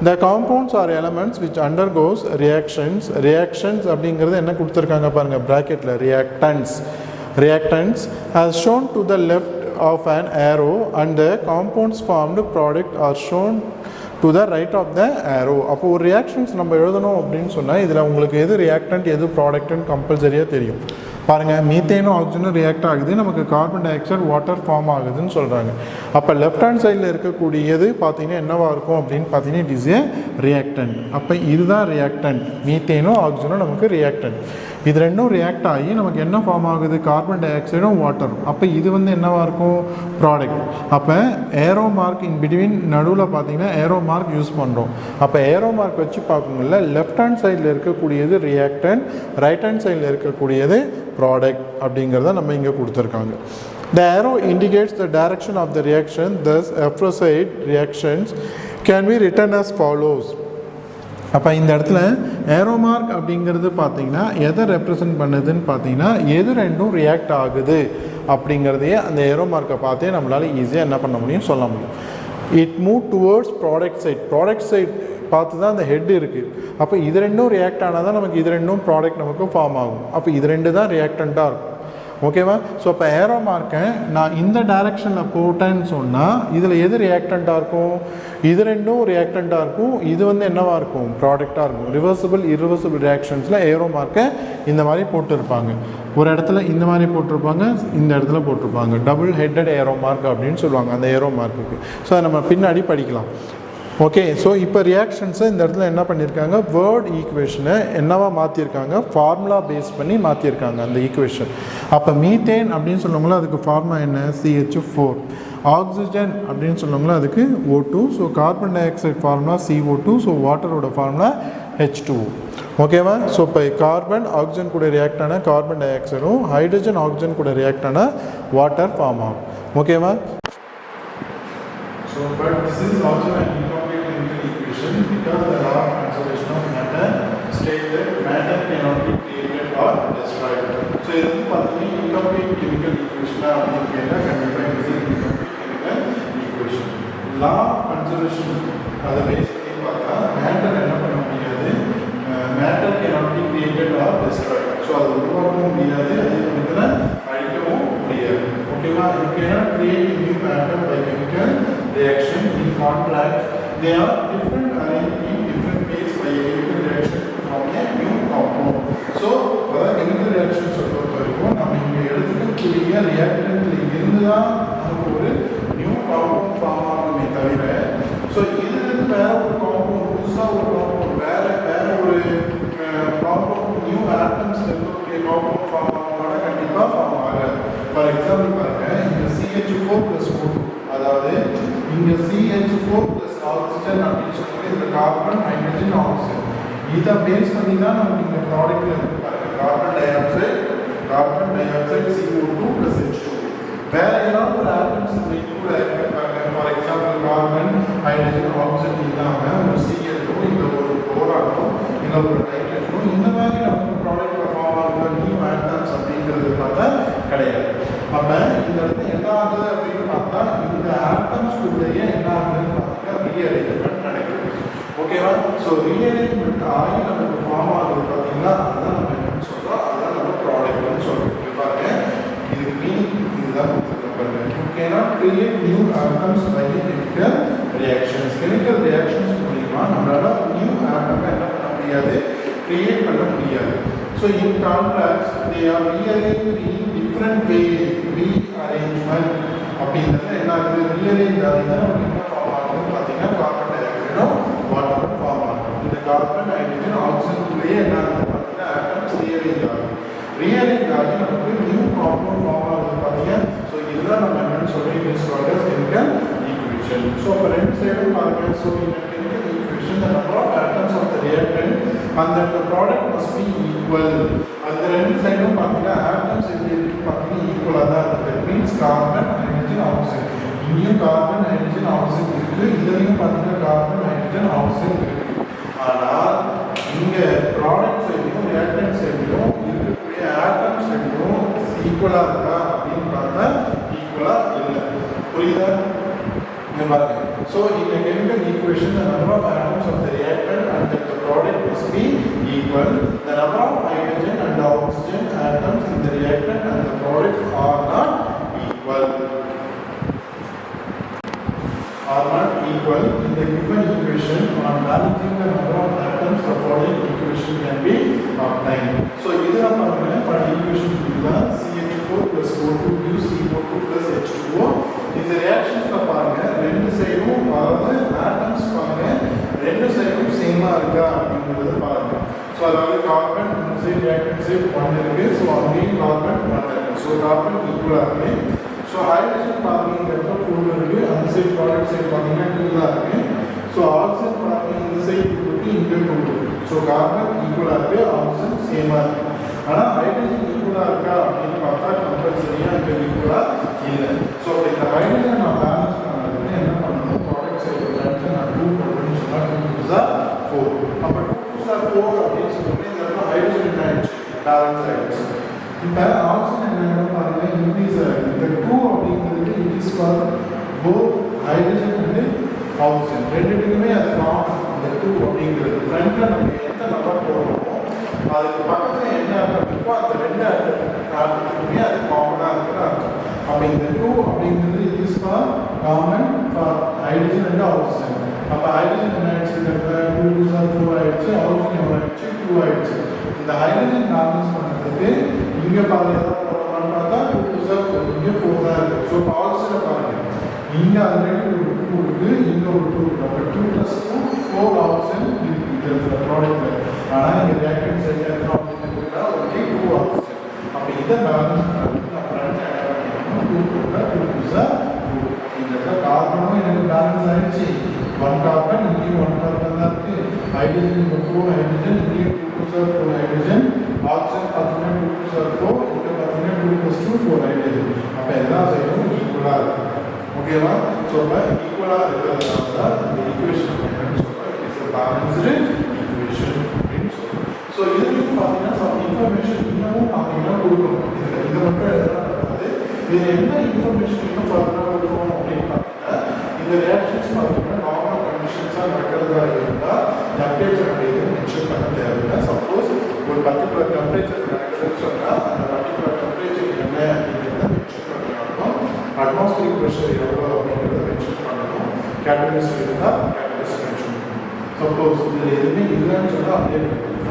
The compounds are elements which undergoes reactions. Reactions அப்படிங்கிறது என்ன கொடுத்துருக்காங்க பாருங்கள் ப்ராக்கெட்டில், reactants as shown to the left of an arrow and the compounds formed product are shown to the right of the arrow. அப்போ ஒரு ரியாக்ஷன்ஸ் நம்ம எழுதணும் அப்படின்னு சொன்னால் இதில் உங்களுக்கு எது ரியாக்டன்ட் எது ப்ராடக்ட்னு கம்பல்சரியாக தெரியும். பாருங்கள், மீத்தேனும் ஆக்சிஜனும் ரியாக்ட் ஆகுது, நமக்கு carbon dioxide water form ஆகுதுன்னு சொல்கிறாங்க. அப்போ லெஃப்ட் ஹேண்ட் சைடில் இருக்கக்கூடியது பார்த்தீங்கன்னா என்னவாக இருக்கும் அப்படின்னு பார்த்தீங்கன்னா இட் இஸ் ஏ ரியாக்டன்ட். அப்போ இதுதான் ரியாக்டன்ட், மீத்தேனும் ஆக்சிஜனும் நமக்கு ரியாக்டன்ட். இது ரெண்டும் ரியாக்ட் ஆகி நமக்கு என்ன ஃபார்ம் ஆகுது, கார்பன் டை ஆக்சைடும் வாட்டரும். அப்போ இது வந்து என்னவாக இருக்கும், ப்ராடக்ட். அப்போ ஏரோ மார்க் இன் பிட்வீன் நடுவில் பார்த்தீங்கன்னா ஏரோ மார்க் யூஸ் பண்ணுறோம். அப்போ ஏரோ மார்க் வச்சு பார்க்கணும்ல, லெஃப்ட் ஹேண்ட் சைடில் இருக்கக்கூடியது ரியாக்டன்ட், ரைட் ஹேண்ட் சைடில் இருக்கக்கூடியது ப்ராடக்ட் அப்படிங்கிறத நம்ம இங்கே கொடுத்துருக்காங்க. The arrow indicates the direction of the reaction. Thus aforesaid reactions can be written as follows. அப்போ இந்த இடத்துல ஏரோ மார்க் அப்படிங்கிறது பார்த்தீங்கன்னா எதை ரெப்ரசன்ட் பண்ணுதுன்னு பார்த்தீங்கன்னா எது ரெண்டும் ரியாக்ட் ஆகுது அப்படிங்கிறதையே அந்த ஏரோ மார்க்கை பார்த்தே நம்மளால் ஈஸியாக என்ன பண்ண முடியும், சொல்ல முடியும். It move towards product side பார்த்து தான் அந்த ஹெட் இருக்குது. அப்போ இது ரெண்டும் ரியாக்ட் ஆனால் தான் நமக்கு இது ரெண்டும் ப்ராடக்ட் நமக்கு ஃபார்ம் ஆகும். அப்போ இது ரெண்டு தான் ரியாக்டண்ட்டாக இருக்கும். ஓகேவா? ஸோ இப்போ ஏரோ மார்க்கை நான் இந்த டைரக்ஷனில் போட்டேன்னு சொன்னால் இதில் எது ரியாக்டண்ட்டாக இருக்கும்? இது ரெண்டும் ரியாக்டண்ட்டாக இருக்கும். இது வந்து என்னவாக இருக்கும்? ப்ராடக்டாக இருக்கும். ரிவர்சிபிள் இரிவர்சிபிள் ரியாக்ஷன்ஸில் ஏரோ மார்க்கை இந்த மாதிரி போட்டிருப்பாங்க. ஒரு இடத்துல இந்த மாதிரி போட்டிருப்பாங்க, இந்த இடத்துல போட்டிருப்பாங்க. டபுள் ஹெட்டட் ஏரோ மார்க் அப்படின்னு சொல்லுவாங்க அந்த ஏரோ மார்க்குக்கு. ஸோ அதை நம்ம பின்னாடி படிக்கலாம். ஓகே, ஸோ இப்போ ரியாக்ஷன்ஸை இந்த இடத்துல என்ன பண்ணியிருக்காங்க? வேர்ட் ஈக்குவேஷனை என்னவா மாற்றிருக்காங்க? ஃபார்முலா பேஸ் பண்ணி மாற்றிருக்காங்க அந்த ஈக்குவேஷன். அப்போ மீத்தேன் அப்படின்னு சொல்லுவாங்களோ அதுக்கு ஃபார்முலா என்ன? CH4. ஆக்சிஜன் அப்படின்னு சொல்லுவாங்களோ அதுக்கு O2. So carbon dioxide formula CO2. So வாட்டரோட ஃபார்முலா H2O. ஓகேவா? ஸோ இப்போ கார்பன் ஆக்சிஜன் கூட ரியாக்ட் ஆன கார்பன் டை ஆக்சைடும் ஹைட்ரஜன் ஆக்சிஜன் கூட ரியாக்ட் ஆன வாட்டர் ஃபார்ம் ஆகும். ஓகேவா? So, but this is also an incomplete chemical equation because the law of conservation of matter states that matter cannot be created or destroyed. So, this is the incomplete chemical equation. This is incomplete chemical equation. Law of conservation அது basically பார்த்தா matter என்ன பண்ண முடியாது, matter cannot be created or destroyed. So, அது உருவாக்கவும் முடியாது, அதே சமயத்தில் அழிக்கவும் முடியாது. ஓகேவா? You cannot create a new matter by chemical reaction. In contrast, they are different arranged in different ways by a chemical reaction from a new compound. So, chemical reactions பொறுத்த வரைக்கும் நம்ம இங்கே எடுத்துக்கக்கூடிய ரியாக்டன்ட்ல இருந்து தான் நமக்கு ஒரு நியூ காம்பவுண்ட் ஃபார்ம் ஆகுமே தவிர, ஸோ இதுலேருந்து வேற ஒரு காம்பவுண்ட், புதுசாக ஒரு காம்பவுண்ட், வேற ஒரு காம்பவுண்ட், நியூ ஆட்டம்ஸ் இருக்கக்கூடிய காம்பவுண்ட் ஃபார்ம் ஆகும்போது கண்டிப்பாக ஃபார்ம் ஆகாது. ஃபார் எக்ஸாம்பிள் பாருங்க, இங்கே CH4+O2, அதாவது இங்கே CH4 plus ஆக்சிஜன் அப்படின்னு சொல்லும்போது இந்த கார்பன் ஹைட்ரஜன் ஆக்சிஜன் இதை பேஸ் பண்ணி தான் நமக்கு இந்த ப்ராடக்ட்ல இருக்கு பாருங்க. Carbon di oxide CO2 plus H2. வேற ஏதாவது ஒரு ஆட்டம்ஸ் கூட இருக்காங்க. For example carbon hydrogen oxygen இல்லாமல் ஒரு CH2, இந்த ஒரு போராட்டம், இந்த ஒரு நைட்ரஜனும் இந்த மாதிரி நமக்கு ப்ராடக்ட்ல ஃபார்ம் ஆகுற நியூ ஆட்டம்ஸ் அப்படிங்கிறது பார்த்தா கிடையாது. அப்போ இந்த இடத்துல என்ன ஆகுது அப்படின்னு பார்த்தா இந்த ஆட்டம்ஸ் உள்ளேயே என்ன ஆகுதுன்னு பார்த்தீங்கன்னா ரீஅரேஞ்ச்மெண்ட் நடக்குது. ஓகேவா? ஸோ ரீஅரேஞ்ச்மெண்ட் ஆகி நமக்கு ஃபார்ம் ஆகுது பார்த்தீங்கன்னா அதுதான் நம்ம என்னன்னு சொல்கிறோம், அதுதான் நம்ம ப்ராடக்ட்னு சொல்கிறோம். பாருங்க, இதுக்கு மீனிங் இதுதான் கொடுத்துருக்காங்க. You cannot create new atoms by chemical reactions. Chemical reactions மூலிமா நம்மளால நியூ ஆட்டம் என்ன பண்ண முடியாது, கிரியேட் பண்ண முடியாது. So in contrast they are rearranged in different way. Rearrangement அப்படிங்கிறது என்ன ஆகுது? ரீஅரேஞ்ச் ஆகுதுன்னா நமக்கு என்ன ஃபார்ம் ஆகுதுன்னு பார்த்தீங்கன்னா கார்பன் டை ஆக்சைடும் வாட்டரும் ஃபார்ம் ஆகும். இந்த கார்பன் ஹைட்ரஜன் ஆக்சிஜனுக்குள்ளேயே என்ன ஆகுது பார்த்தீங்கன்னா ஆட்டம்ஸ் ரீஅரேஞ்ச் ஆகும். ரீஅரேஞ்ச் ஆகி நமக்கு நியூ காம்பவுண்ட் ஃபார்ம் ஆகுது பார்த்தீங்க. ஸோ இதுதான் நம்ம என்னன்னு சொல்லி கெமிக்கல் ஈக்குவேஷன். ஸோ அப்போ ரெண்டு சைடும் பாருங்க. ஸோ இந்த chemical equation the number of atoms of the reactant and that the product must be equal. அந்த ரெண்டு சைடும் பார்த்தீங்கன்னா ஆட்டம்ஸ் எப்படி இருக்கு பார்த்தீங்கன்னா ஈக்குவலாக தான் இருக்குது. That means carbon hydrogen oxygen, இங்கேயும் கார்பன் ஹைட்ரஜன் ஆக்சிஜன் இருக்குது, இதுலையும் பார்த்தீங்கன்னா கார்பன் ஹைட்ரஜன் ஆக்சிஜன் இருக்குது. ஆனால் இங்கே ப்ராடக்ட் சைட்லையும் ரியாக்டன்ட் சைட்லையும் இருக்கக்கூடிய ஆட்டம்ஸ் சைட்லையும் ஈக்குவலாக இருக்கா அப்படின்னு பார்த்தா ஈக்குவலாக இல்லை. புரியுதா? So in a chemical equation, the number of atoms of the reactant and that the product must be equal. The number of hydrogen and oxygen atoms in the reactant and the product are not equal. In the given equation, on balancing the number of atoms, the following equation can be obtained. So either of our equation CH4 plus O2 gives CO2 plus H2O. இந்த ரியாக்ஷன்ஸ்ல பாருங்க, ரெண்டு சைடும் அதாவது atoms பாருங்க ரெண்டு சைடும் சேமா இருக்கா அப்படிங்கிறது பாருங்க. ஸோ அதாவது கார்பன் இந்த சைடு ரியாக்டன்ட் சைடு 1 இருக்கு. ஸோ அங்கேயும் கார்பன் 1 இருக்கு. ஸோ கார்பன் ஈக்குவலாக இருக்கு. ஸோ ஹைட்ரஜன் பாருங்க இந்த இடத்துல 2 இருக்கு, அந்த சைடு ப்ராடக்ட் சைடு பார்த்தீங்கன்னா 2 தான் இருக்கு. ஸோ ஆக்சிஜன் பாருங்க இந்த சைடு இருக்கு, இங்கே 2 இருக்கு. ஸோ கார்பன் ஈக்குவலாக இருக்கு, ஆக்சிஜன் சேமா இருக்கு. ஆனால் ஹைட்ரஜன் ஈக்குவலாக இருக்கா அப்படின்னு பார்த்தா கம்பல்சரியாக இங்கே ஈக்குவலாக இல்லை. ஸோ இந்த ஹைட்ரஜன் நான் பேலன்ஸ் பண்ணுறதுக்கு என்ன பண்ணணும், ப்ராடக்ட் சைடு நான் 2 போட்டேன்னு சொன்னால் 2 2 4. அப்போ 2 2 4 அப்படின்னு சொல்லிட்டு இந்த இடத்துல ஹைட்ரஜன் என்ன ஆயிடுச்சு, பேலன்ஸ் ஆயிடுச்சு. இப்போ ஆக்சிஜன் என்ன பாருங்க இன்க்ரீஸ் ஆகிடுது. இந்த 2 அப்படிங்கிறது increase for both hydrogen and oxygen ரெண்டுக்குமே அது காமன். இந்த 2 அப்படிங்கிறது ஃப்ரண்ட்டில் நம்ம எந்த நம்பர் போடுறோமோ அதுக்கு பக்கத்தில் என்ன இருக்கோ அந்த ரெண்டு ஆட்டத்துக்குமே அது common. Common for hydrogen and oxygen. அப்போ ஹைட்ரஜன் என்ன ஆயிடுச்சு, இந்த இடத்துல 2 2s are 4 ஆயிடுச்சு, ஆக்சிஜன் எவ்வளோ ஆயிடுச்சு 2 ஆயிடுச்சு. இந்த ஹைட்ரஜன் பேலன்ஸ் பண்ணுறதுக்கு இங்கே பாருங்க எதாவது போடலாம்னு பார்த்தா 2 2s are 4, இங்கே 4 தான் இருக்குது. ஸோ இப்போ ஆக்சிஜனை பாருங்க, இங்கே ஆல்ரெடி ஒரு 2 இருக்குது, இங்கே ஒரு 2 இருக்குது. அப்போ 2 + 2 4 ஆக்சிஜன் இருக்குது ப்ராடக்ட்டில். ஆனால் இங்கே ரியாக்டன்ட் சைடில் என்ன ஆக்சிஜன் இருக்குன்னா ஒன்லி 2 ஆக்சிஜன். அப்போ இதை பேலன்ஸ் பண்ணுறதுக்கு அப்புறம் 2 2s are 2. இந்த கார்பனும் எனக்கு பேலன்ஸ் ஆயிடுச்சு. 1 கார்பன் இங்கேயும் 1 கார்பன் தான் இருக்குது. ஹைட்ரஜன் இங்கே 4 ஹைட்ரஜன், இங்கேயும் 2 2s are 4 ஹைட்ரஜன். ஆக்சிஜன் பார்த்தீங்கன்னா 2 2s are 4, இங்கே பார்த்தீங்கன்னா 2 + 2 4 ஹைட்ரஜன். அப்போ எல்லா சைடும் ஈக்குவலாக இருக்குது. ஓகேவா? ஸோ இப்போ ஈக்குவலாக இருக்கிறதுனால தான் இந்த ஈக்குவேஷன் என்னன்னு சொல்கிறோம், இட்ஸ் a balanced equation அப்படின்னு சொல்கிறோம். ஸோ இதுக்கு பார்த்தீங்கன்னா சம் இன்ஃபர்மேஷன் இன்னமும் பார்த்தீங்கன்னா கொடுக்கணும். இதை மட்டும் எழுதுறது இதில் என்ன இன்ஃபர்மேஷன் இன்னும் பார்த்தீங்கன்னா கொடுக்கணும் அப்படின்னு பார்த்தீங்கன்னா இந்த ரியாக்ஷன்ஸ் பார்த்தீங்கன்னா நார்மல் கண்டிஷன்ஸாக நடக்கிறதா இருந்தால் டெம்பரேச்சர் அப்படிங்கிறது மென்ஷன் பண்ண தேவையில்லை. சப்போஸ் ஒரு பர்டிகுலர் டெம்பரேச்சர் நடக்குதுன்னு சொன்னால் அந்த பர்டிகுலர் டெம்பரேச்சர் என்ன அப்படிங்கிறத மென்ஷன் பண்ணணும். அட்மாஸ்பியரிக் ப்ரெஷர் எவ்வளோ அப்படிங்கிறத மென்ஷன் பண்ணணும். கேட்டலிஸ்ட் இருந்தால் கேட்டலிஸ்ட் மென்ஷன் பண்ணணும். சப்போஸ் இதில் எதுவுமே இல்லைன்னு சொன்னால் அப்படியே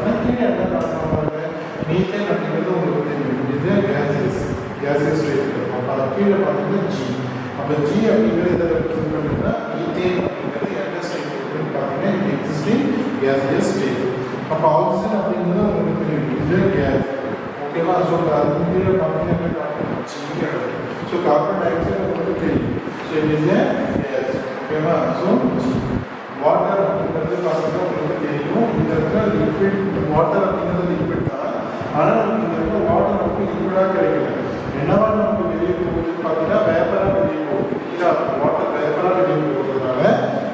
ஆனால் கீழே என்ன காரணமாக மீத்தேன் அப்படிங்கிறது உங்களுக்கு தெரியும், இது கேஸஸ் ஸ்டேட். அப்போ அது கீழே பார்த்தீங்கன்னா ஜி. அப்போ ஜி அப்படிங்கிறது இதை ரெப்ரசென்ட் பண்ணுறதுனா மீத்தேன் அப்படிங்கிறது என்ன ஸ்டேட் இருக்குன்னு பார்த்தீங்கன்னா எக்ஸிஸ்டிங் கேஸஸ் ஸ்டேட். அப்போ ஆக்சிஜன் அப்படிங்கிறது உங்களுக்கு தெரியும், இது கேஸ். ஓகேவா? ஸோ அது கீழே பார்த்தீங்கன்னா G. So carbon dioxide உங்களுக்கு தெரியும், so it is a gas. ஓகேவா? ஸோ வாட்டர் அப்படிங்கிறது பார்த்தீங்கன்னா உங்களுக்கு தெரியும், இந்த இடத்துல லிக்விட், வாட்டர் அப்படிங்கிறது லிக்விட் தான். ஆனால் இந்த இடத்துல வாட்டர் நமக்கு லிக்விடாக கிடைக்கல. என்னவா நமக்கு வெளியே போகுதுன்னு பார்த்தீங்கன்னா வேப்பராக வெளியே போகுது. இதாக வாட்டர் வேப்பராக வெளியே போகிறதுனால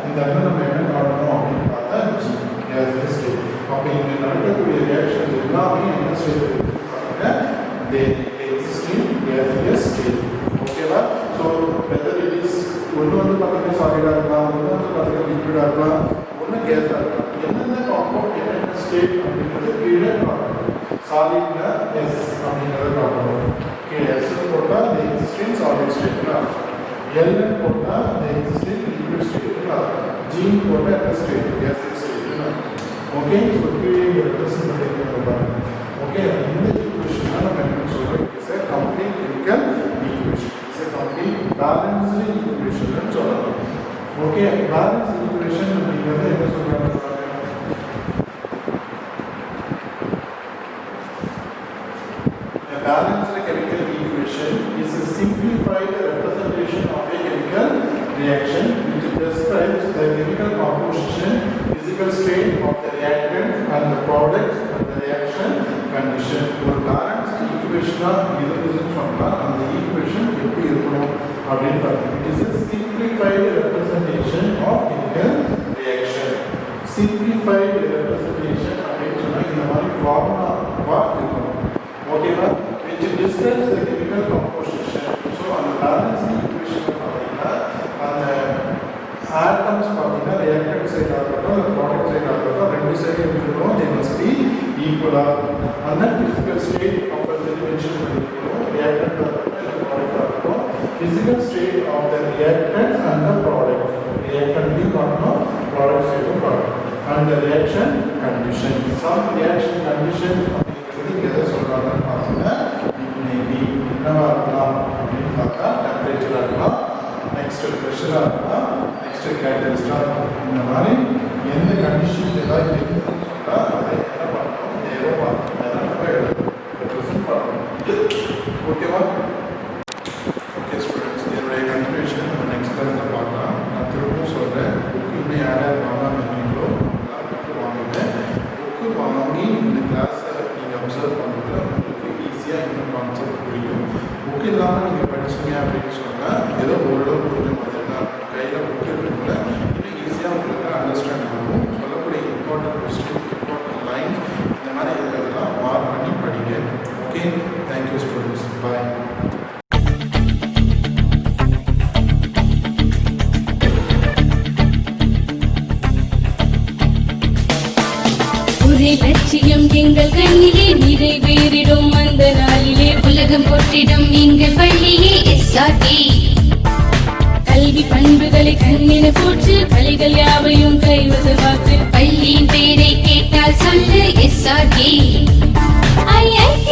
இந்த இடத்துல நம்ம என்ன காட்டணும் அப்படின்னு பார்த்தா கேஸ் ஸ்டேட். அப்போ இங்கே நடக்கக்கூடிய ரியாக்ஷன் எல்லாமே என்ன ஸ்டேட் பார்த்தீங்கன்னா எக்ஸிஸ்டிங் கேஸ் ஸ்டேட். ஓகேவா? ஸோ வெதர் இட் இஸ் ஒன்று பார்த்தீங்கன்னா சாலிடாக இருக்கலாம், ஒன்று பார்த்தீங்கன்னா லிக்விடாக இருக்கலாம், ஒன்று கேஸாக இருக்கலாம். என்னென்ன காம்பவுண்ட் என்னென்ன ஸ்டேட் அப்படிங்கிறது கீழே பார்க்கணும். சாலிட்ல எஸ் அப்படிங்கிறத பார்க்கணும். கீழே எஸ் போட்டால் இந்த எக்ஸிஸ்டிங் சாலிட் ஸ்டேட்னு அர்த்தம். எல்னு போட்டால் இந்த எக்ஸிஸ்டிங் லிக்விட் ஸ்டேட்னு அர்த்தம். ஜீன் போட்டால் என்ன ஸ்டேட், கேஸிக் ஸ்டேட்னு அர்த்தம். ஓகே? ஸோ கீழே இங்கே ரெப்ரசென்ட் பண்ணிக்கிறத பாருங்க. ஓகே? இந்த ஈக்குவேஷன் தான் நம்ம என்ன சொல்கிறோம், it's a complete chemical equation. It's a complete balanced equation ன்னு சொல்லலாம். ஓகே? balanced equation அப்படிங்கிறது என்ன சொல்றாங்க? A balanced chemical equation is a simplified representation of a chemical reaction which describes the chemical composition, physical state of the reactant and the products and the reaction condition. ஒரு balanced equation இருந்துச்சுன்னு சொன்னால் அந்த equation எப்படி இருக்கணும் அப்படின்னு பார்த்தீங்கன்னா it is a simplified representation of chemical reaction. Simplified representation அப்படின்னு சொன்னால் இந்த மாதிரி ஃபார்முலாவா இருக்கணும். ஓகேவா? which describes the chemical composition. So அந்த balanced equation பார்த்தீங்கன்னா அந்த ஆட்டம்ஸ் பார்த்தீங்கன்னா ரியாக்டன்ட் சைடாக இருக்கட்டும் இல்லை ப்ராடக்ட் சைடாக இருக்கட்டும் ரெண்டு சைடு எப்படி இருக்கணும், they must be equal. and then physical state of the mention பண்ணிருக்கணும். ரியாக்டன்ட் இருக்கட்டும் இல்லை ப்ராடக்டாக இருக்கட்டும், physical state of the reactant and the product. ரியாக்டன்ட்டையும் காட்டணும், ப்ராடக்ட் சைடும் காட்டணும். and the reaction condition. some reaction condition அப்படிங்கிறது இங்கே எதை சொல்கிறாங்கன்னு பார்த்தீங்கன்னா என்னவா இருக்கலாம் அப்படின்னு பார்த்தா டெம்பரேச்சராக இருக்கலாம், நெக்ஸ்ட் ப்ரெஷராக இருக்கலாம், நெக்ஸ்ட் கேட்டலிஸ்டாக இருக்கும். இந்த மாதிரி எந்த கண்டிஷன் ஏதாவது இருக்குதுன்னு சொன்னால் அதை என்ன பண்ணணும், ஏதோ பார்க்கணும், அதை நம்ம ரெப்ரசென்ட் பண்ணணும். ஓகேவா? ஓகே ஸ்டூடெண்ட்ஸ், என்னுடைய கண்டினியூஷன் நம்ம நெக்ஸ்ட் கிளாஸில் பார்க்கலாம். நான் திரும்பவும் சொல்கிறேன், புக்கு இன்னும் யார் யார் வாங்காமல் இருக்கீங்களோ புக்கு வாங்குங்க. புக்கு வாங்கி இந்த கிளாஸை நீங்கள் அப்சர்வ் பண்ணுறதுல உங்களுக்கு ஈஸியாக இன்னும் கான்செப்ட் புரியும். புக்கு இல்லாமல் நீங்கள் படிச்சீங்க அப்படின்னு சொன்னால் ஏதோ ஓரளவு புரிஞ்ச மாதிரி தான் கையில் புக்கு இருக்குல்ல, இன்னும் ஈஸியாக உங்களுக்கு அண்டர்ஸ்டாண்ட் ஆகும். சொல்லக்கூடிய இம்பார்ட்டன்ட் கொஸ்டின், இம்பார்ட்டன்ட் லைன் இந்த மாதிரி இருக்கிறதெல்லாம் மார்க் பண்ணி படிங்க. ஓகே? Thank you students. பாய். ஒரே லட்சியம் எங்கள் கண்ணிலே நிறைவேறிடும் அந்த நாளிலே உலகம் போற்றிடும் எங்கள் பள்ளியே SRT கல்வி SRK. IIT,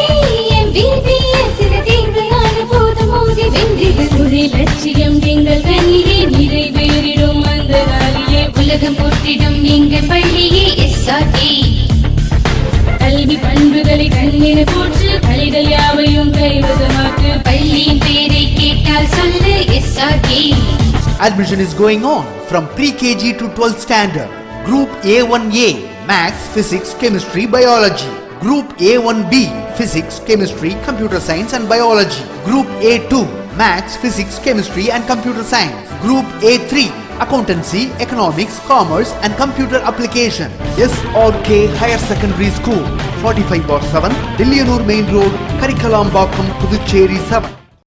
MBBS இன தேர்வையான போது மோதி வென்றிடு. ஒரே லட்சியம் எங்கள் கண்ணிலே நிறைவேறிடும் அந்த நாளிலே உலகம் போற்றிடும் எங்கள் பள்ளியே SRK. கல்வி பண்புகளை கண்ணென போற்று கலைகள் யாவையும் கைவசமாக்கு பள்ளியின் பேரை கேட்டால் சொல்லு SRK. Admission is going on from pre-KG to 12th standard. Group A1A, Maths, Physics, Chemistry, Biology. Group A1B, Physics, Chemistry, Computer Science and Biology. Group A2, Maths, Physics, Chemistry and Computer Science. Group A3, Accountancy, Economics, Commerce and Computer Application. SRK Higher Secondary School, 45/7, Dillianur Main Road, Karikalambakkam, Puducherry 7.